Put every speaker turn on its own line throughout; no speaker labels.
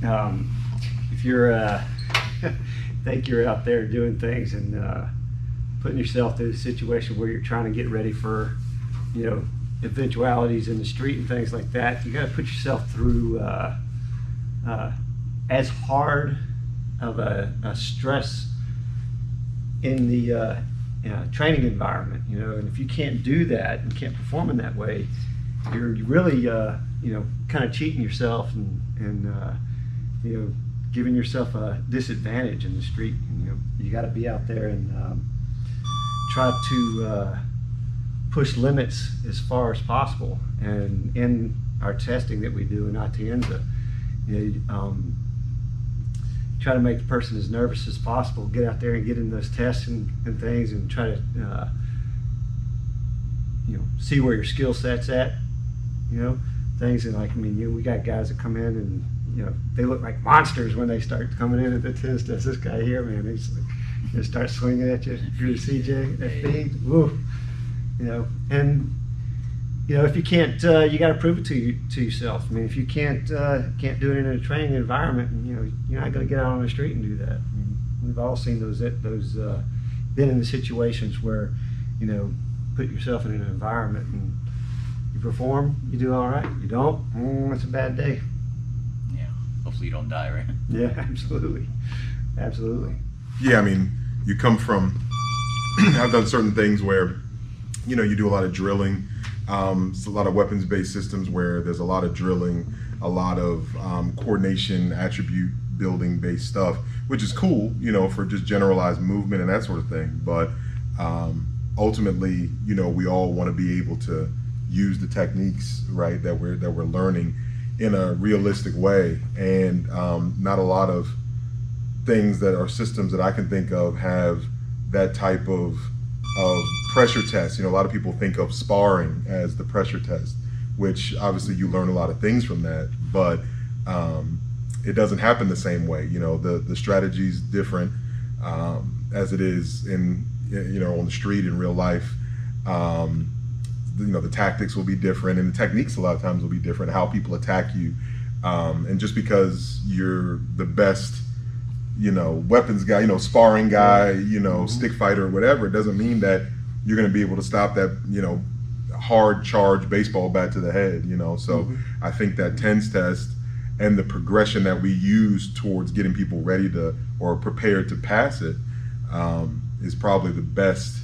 If you're think you're out there doing things and putting yourself through a situation where you're trying to get ready for, eventualities in the street and things like that, you got to put yourself through as hard of a stress in the training environment, and if you can't do that and can't perform in that way, you're really, kind of cheating yourself and giving yourself a disadvantage in the street. You got to be out there and try to push limits as far as possible. And in our testing that we do in Atienza, try to make the person as nervous as possible, get out there and get in those tests and things, and try to see where your skill set's at, things. And we got guys that come in and they look like monsters when they start coming in at the test test. This guy here, man, he's like, just start swinging at you through the CJ, that feed, woo, and if you can't, you got to prove it to yourself. If you can't do it in a training environment, you're not going to get out on the street and do that. We've all seen those been in the situations where, put yourself in an environment and you perform, you do all right. You don't, it's a bad day.
Yeah. Hopefully you don't die, right?
Yeah, absolutely, absolutely.
Yeah, you come from. I've done certain things where, you do a lot of drilling. It's a lot of weapons-based systems where there's a lot of drilling, a lot of coordination, attribute building-based stuff, which is cool, for just generalized movement and that sort of thing. But ultimately, we all want to be able to use the techniques, right, that we're learning in a realistic way. And not a lot of things that are systems that I can think of have that type of pressure test. A lot of people think of sparring as the pressure test, which obviously you learn a lot of things from that, but it doesn't happen the same way. The strategy's different as it is in on the street in real life. The tactics will be different, and the techniques a lot of times will be different, how people attack you. And just because you're the best weapons guy, sparring guy, stick fighter, whatever, it doesn't mean that you're going to be able to stop that, hard charge baseball bat to the head, So I think that TENS test and the progression that we use towards getting people ready to or prepared to pass it is probably the best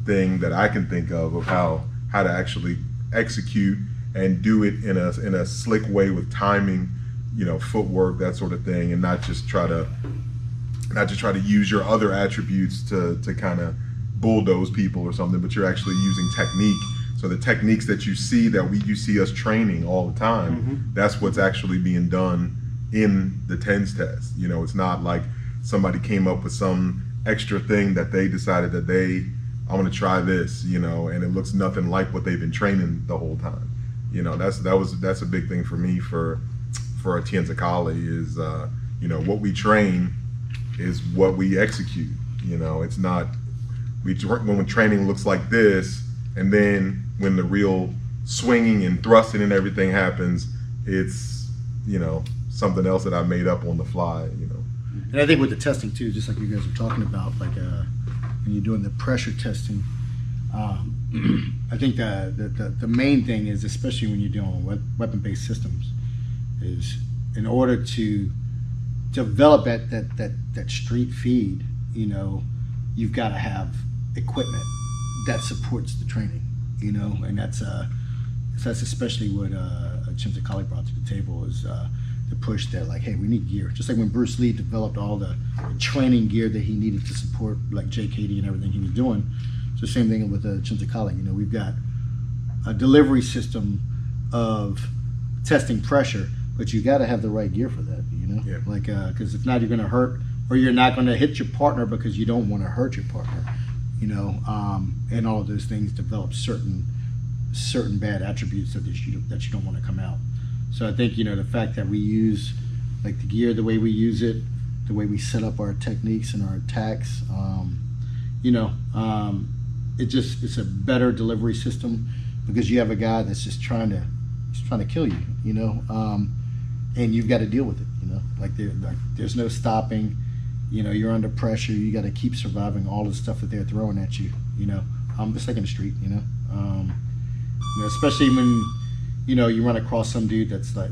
thing that I can think of how to actually execute and do it in a slick way with timing, footwork, that sort of thing, and not just try to use your other attributes to kind of bulldoze people or something, but you're actually using technique. So the techniques that you see you see us training all the time, that's what's actually being done in the TENS test. It's not like somebody came up with some extra thing that they decided that I want to try this, and it looks nothing like what they've been training the whole time. That's a big thing for me for Atienza Kali is, what we train is what we execute. It's not, when training looks like this, and then when the real swinging and thrusting and everything happens, it's, something else that I made up on the fly,
And I think with the testing too, just like you guys were talking about, like when you're doing the pressure testing, I think the main thing is, especially when you're dealing with weapon-based systems, is in order to develop that street feed, you've got to have equipment that supports the training, and that's especially what Atienza Kali brought to the table is the push that, like, hey, we need gear. Just like when Bruce Lee developed all the training gear that he needed to support, like JKD and everything he was doing. It's the same thing with Atienza Kali. We've got a delivery system of testing pressure, but you got to have the right gear for that,
Yeah.
Like, because if not, you're going to hurt, or you're not going to hit your partner because you don't want to hurt your partner, and all of those things develop certain bad attributes that you don't want to come out. So I think, the fact that we use, like, the gear, the way we use it, the way we set up our techniques and our attacks, it's a better delivery system because you have a guy that's just trying to kill you, and you've got to deal with it. Like there's no stopping. You're under pressure. You got to keep surviving all the stuff that they're throwing at you. Just like in the street. Especially when you run across some dude that's like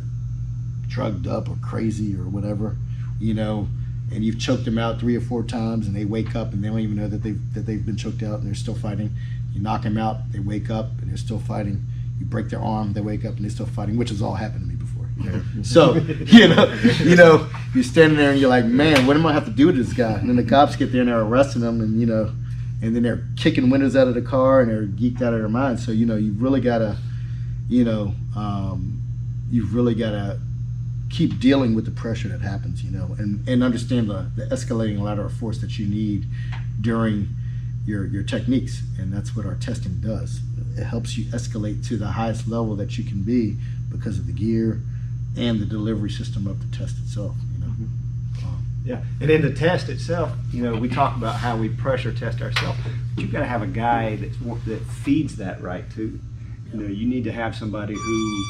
drugged up or crazy or whatever. And you've choked them out 3 or 4 times, and they wake up and they don't even know that they've been choked out and they're still fighting. You knock them out, they wake up and they're still fighting. You break their arm, they wake up and they're still fighting, which has all happened to me before. So you're standing there and you're like, man, what am I have to do with this guy? And then the cops get there and they're arresting them, and and then they're kicking windows out of the car and they're geeked out of their mind. So you've really got to, keep dealing with the pressure that happens, and understand the escalating ladder of force that you need during your techniques. And that's what our testing does. It helps you escalate to the highest level that you can be because of the gear and the delivery system of the test itself.
Yeah, and in the test itself, we talk about how we pressure test ourselves, but you've got to have a guy that feeds that right too. You need to have somebody who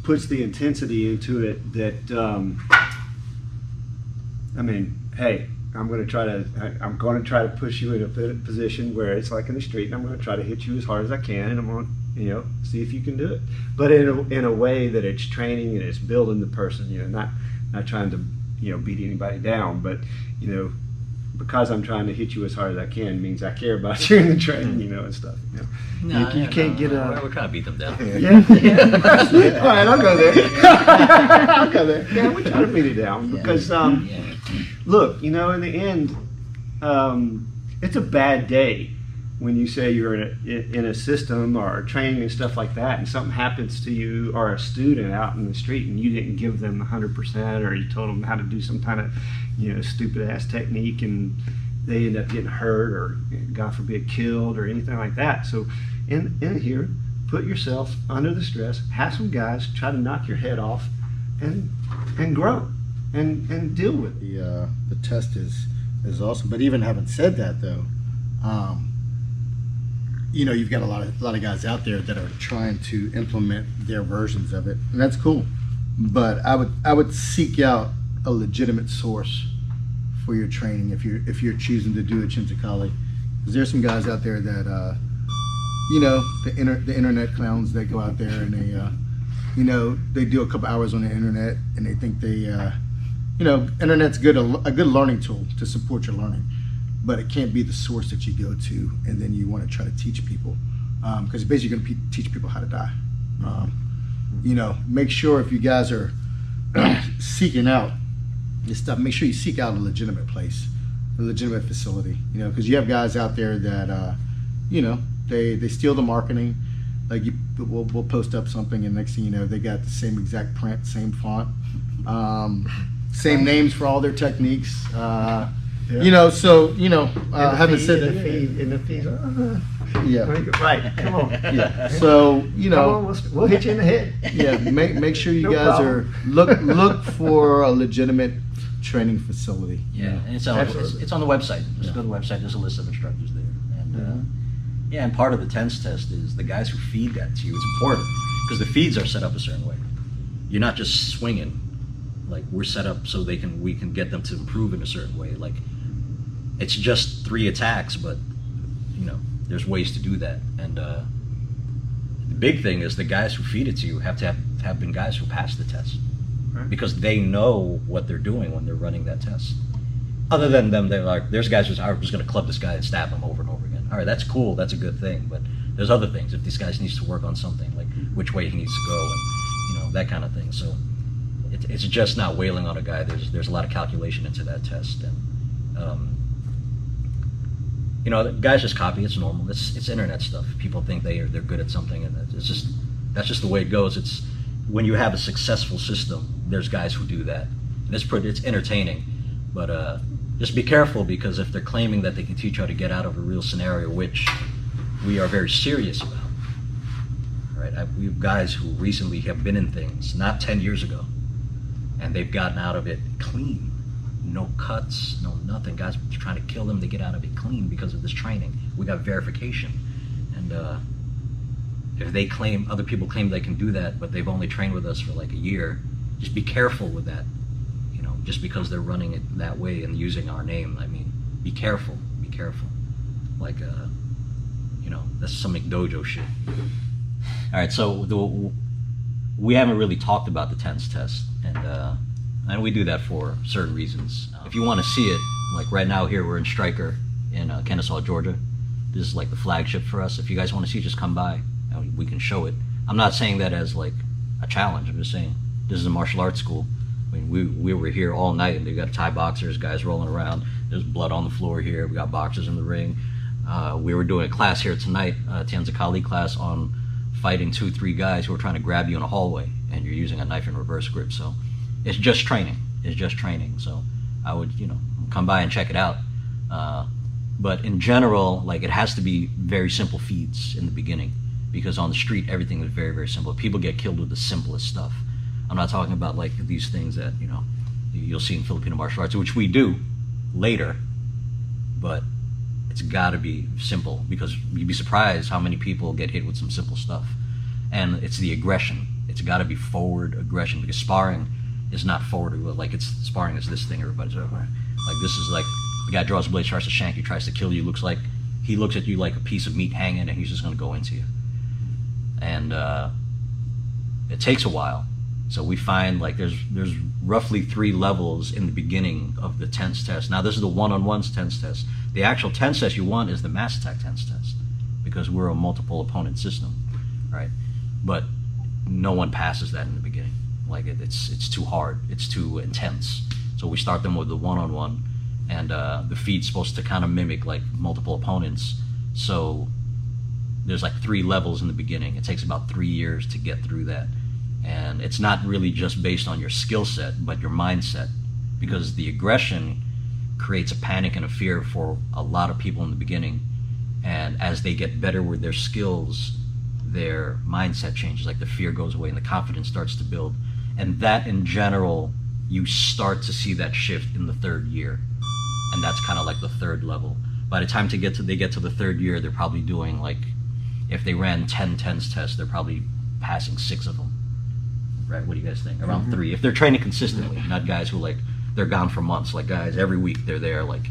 puts the intensity into it that, hey, I'm going to try to push you in a position where it's like in the street, and I'm going to try to hit you as hard as I can, and I'm going to, see if you can do it. But in a way that it's training and it's building the person, not trying to, beat anybody down, but, because I'm trying to hit you as hard as I can means I care about you in the training, and stuff. You can't get a.
We're trying to beat them down.
Yeah. All right, I'll go there. I'll go there. Yeah, we try to beat it down because, look, in the end, it's a bad day when you say you're in a system or training and stuff like that, and something happens to you or a student out in the street, and you didn't give them 100%, or you told them how to do some kind of, stupid ass technique, and they end up getting hurt or, God forbid, killed or anything like that. So, in here, put yourself under the stress. Have some guys try to knock your head off, and grow, and deal with it.
The test is awesome. But even having said that, though. You've got a lot of guys out there that are trying to implement their versions of it, and that's cool. But I would seek out a legitimate source for your training if you're choosing to do Atienza Kali, because there's some guys out there that the internet clowns that go out there and they do a couple hours on the internet and they think internet's a good learning tool to support your learning. But it can't be the source that you go to and then you want to try to teach people, because basically you're going to teach people how to die. Make sure if you guys are seeking out this stuff, make sure you seek out a legitimate place, a legitimate facility, because you have guys out there that, they steal the marketing. Like we'll post up something and next thing you know, they got the same exact print, same font, same names for all their techniques.
Yeah.
Having said that,
in the feed,
right,
come on,
So
come on, we'll hit you in the head.
Yeah, make sure you
No
guys
problem.
are look for a legitimate training facility.
Yeah, and it's on the website. Just go to the website. There's a list of instructors there, and and part of the TENS test is the guys who feed that to you. It's important because the feeds are set up a certain way. You're not just swinging. Like we're set up so we can get them to improve in a certain way. Like it's just 3 attacks, but there's ways to do that. And the big thing is the guys who feed it to you have to have been guys who passed the test, right? Because they know what they're doing when they're running that test. Other than them, they're like, there's guys who are just going to club this guy and stab him over and over again. All right, that's cool, that's a good thing. But there's other things. If this guy needs to work on something, like which way he needs to go, and that kind of thing. So it's just not wailing on a guy. There's a lot of calculation into that test, and guys just copy. It's normal. It's internet stuff. People think they're good at something, and that's just the way it goes. It's when you have a successful system, there's guys who do that, and it's entertaining, but just be careful, because if they're claiming that they can teach you how to get out of a real scenario, which we are very serious about, right? We have guys who recently have been in things, not 10 years ago, and they've gotten out of it clean. No cuts, no nothing. Guys are trying to kill them to get out of it clean because of this training. We got verification. And if other people claim they can do that, but they've only trained with us for like a year, just be careful with that. You know, just because they're running it that way and using our name, I mean, be careful. Be careful. Like, you know, that's some McDojo shit. All right, so we haven't really talked about the TENS test, and we do that for certain reasons. If you want to see it, like right now here, we're in Stryker in Kennesaw, Georgia. This is like the flagship for us. If you guys want to see it, just come by and we can show it. I'm not saying that as like a challenge. I'm just saying this is a martial arts school. I mean, we were here all night, and they got Thai boxers, guys rolling around. There's blood on the floor here. We got boxers in the ring. We were doing a class here tonight, Atienza Kali class on fighting 2-3 guys who are trying to grab you in a hallway, and you're using a knife and reverse grip. So it's just training. It's just training. So I would, you know, come by and check it out. But in general, like, it has to be very simple feeds in the beginning, because on the street everything is very, very simple. People get killed with the simplest stuff. I'm not talking about like these things that, you know, you'll see in Filipino martial arts, which we do later, but it's got to be simple, because you'd be surprised how many people get hit with some simple stuff. And it's the aggression. It's got to be forward aggression, because sparring is not forward. Like, it's sparring is this thing everybody's over. Like, this is like the guy draws a blade, tries to shank you, tries to kill you. Looks like he looks at you like a piece of meat hanging, and he's just going to go into you. And it takes a while. So we find like there's roughly 3 levels in the beginning of the TENS test. Now, this is the one-on-one TENS test. The actual TENS test you want is the mass attack TENS test, because we're a multiple opponent system, right? But no one passes that in the beginning. Like, it's too hard. It's too intense. So we start them with the one-on-one, and the feed's supposed to kind of mimic like multiple opponents. So there's like 3 levels in the beginning. It takes about 3 years to get through that. And it's not really just based on your skill set, but your mindset, because the aggression creates a panic and a fear for a lot of people in the beginning. And as they get better with their skills, their mindset changes, like the fear goes away and the confidence starts to build. And that, in general, you start to see that shift in the 3rd year. And that's kind of like the 3rd level. By the time they get to the 3rd year, they're probably doing, like, if they ran 10 TENS tests, they're probably passing 6 of them. Right? What do you guys think? Around 3. If they're training consistently, not guys who, like, they're gone for months. Like, guys, every week they're there. Like,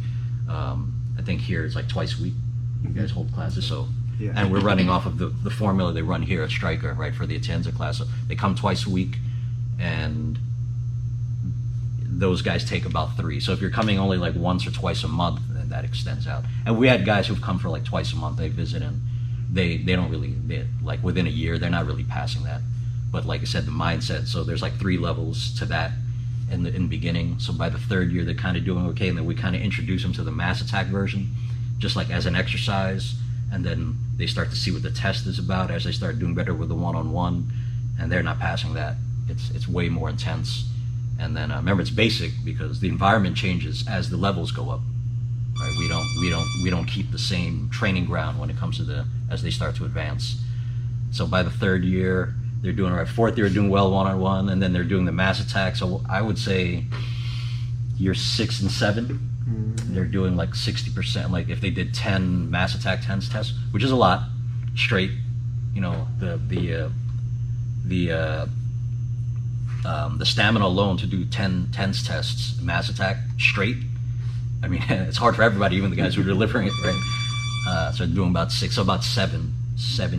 I think here it's like twice a week. You guys hold classes, so.
Yeah.
And we're running off of the formula they run here at Stryker, right, for the Atienza class. So they come twice a week, and those guys take about 3. So if you're coming only like once or twice a month, then that extends out. And we had guys who've come for like twice a month. They visit, and they don't really, like, within a year, they're not really passing that. But like I said, the mindset, so there's like 3 levels to that in the beginning. So by the 3rd year, they're kind of doing okay, and then we kind of introduce them to the mass attack version, just like as an exercise, and then they start to see what the test is about as they start doing better with the one-on-one, and they're not passing that. It's way more intense. And then remember, it's basic, because the environment changes as the levels go up. Right? We don't keep the same training ground when it comes to as they start to advance. So by the 3rd year, they're doing all right. 4th year, doing well one-on-one, and then they're doing the mass attack. So I would say year 6 and 7, they're doing like 60%. Like, if they did 10 mass attack TENS tests, which is a lot, straight, you know, the stamina alone to do 10 TENS tests, mass attack, straight. I mean, it's hard for everybody, even the guys who are delivering it, right? So they're doing about 6, so about 7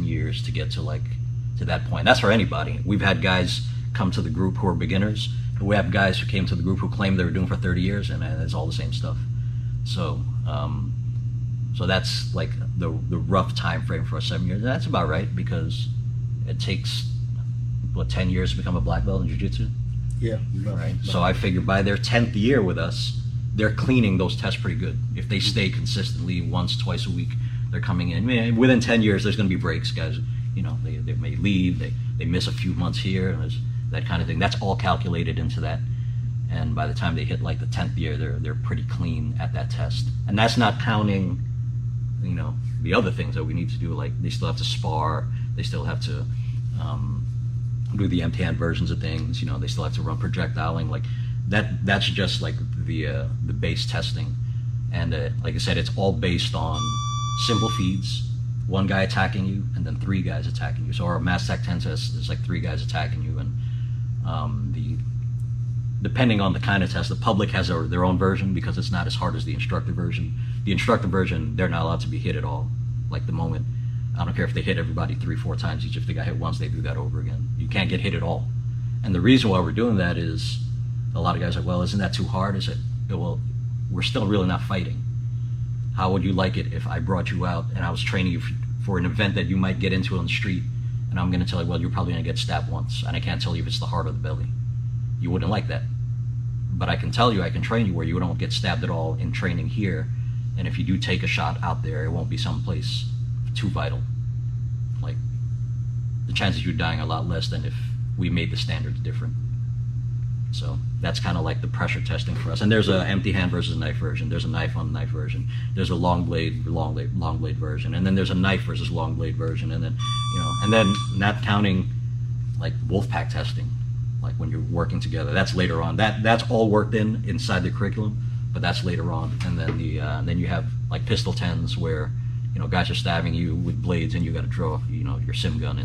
years to get to that point. That's for anybody. We've had guys come to the group who are beginners. We have guys who came to the group who claimed they were doing for 30 years, and it's all the same stuff. So, so that's like the rough time frame for 7 years. That's about right, because it takes 10 years to become a black belt in jiu-jitsu.
Yeah.
Right. So I figure by their 10th year with us, they're cleaning those tests pretty good. If they stay consistently once, twice a week, they're coming in. I mean, within 10 years, there's going to be breaks, guys. You know, they may leave, they miss a few months here, and there's that kind of thing. That's all calculated into that. And by the time they hit like the 10th year, they're pretty clean at that test. And that's not counting, you know, the other things that we need to do. Like, they still have to spar, they still have to do the empty hand versions of things. You know, they still have to run projectiling. Like, that's just like the base testing. And like I said, it's all based on simple feeds. 1 guy attacking you, and then 3 guys attacking you. So our mass attack 10 test is like 3 guys attacking you, and depending on the kind of test, the public has their own version because it's not as hard as the instructor version. The instructor version, they're not allowed to be hit at all. Like the moment, I don't care if they hit everybody 3-4 times each. If they got hit once, they do that over again. You can't get hit at all. And the reason why we're doing that is a lot of guys are like, well, isn't that too hard? Is it? Well, we're still really not fighting. How would you like it if I brought you out and I was training you for an event that you might get into on the street, and I'm going to tell you, well, you're probably going to get stabbed once, and I can't tell you if it's the heart or the belly. You wouldn't like that. But I can tell you, I can train you where you don't get stabbed at all in training here, and if you do take a shot out there, it won't be someplace too vital. Like, the chances of you dying are a lot less than if we made the standards different. So that's kind of like the pressure testing for us. And there's a empty hand versus knife version. There's a knife on knife version. There's a long blade version. And then there's a knife versus long blade version. And then, and then not counting like wolf pack testing, like when you're working together. That's later on. That's all worked inside the curriculum, but that's later on. And then then you have like pistol tens where, guys are stabbing you with blades and you got to draw, your sim gun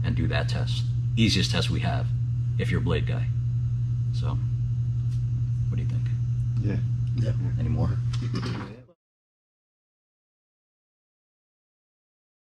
and do that test. Easiest test we have if you're a blade guy. So, what do you think?
Yeah.
Any more?
Yeah.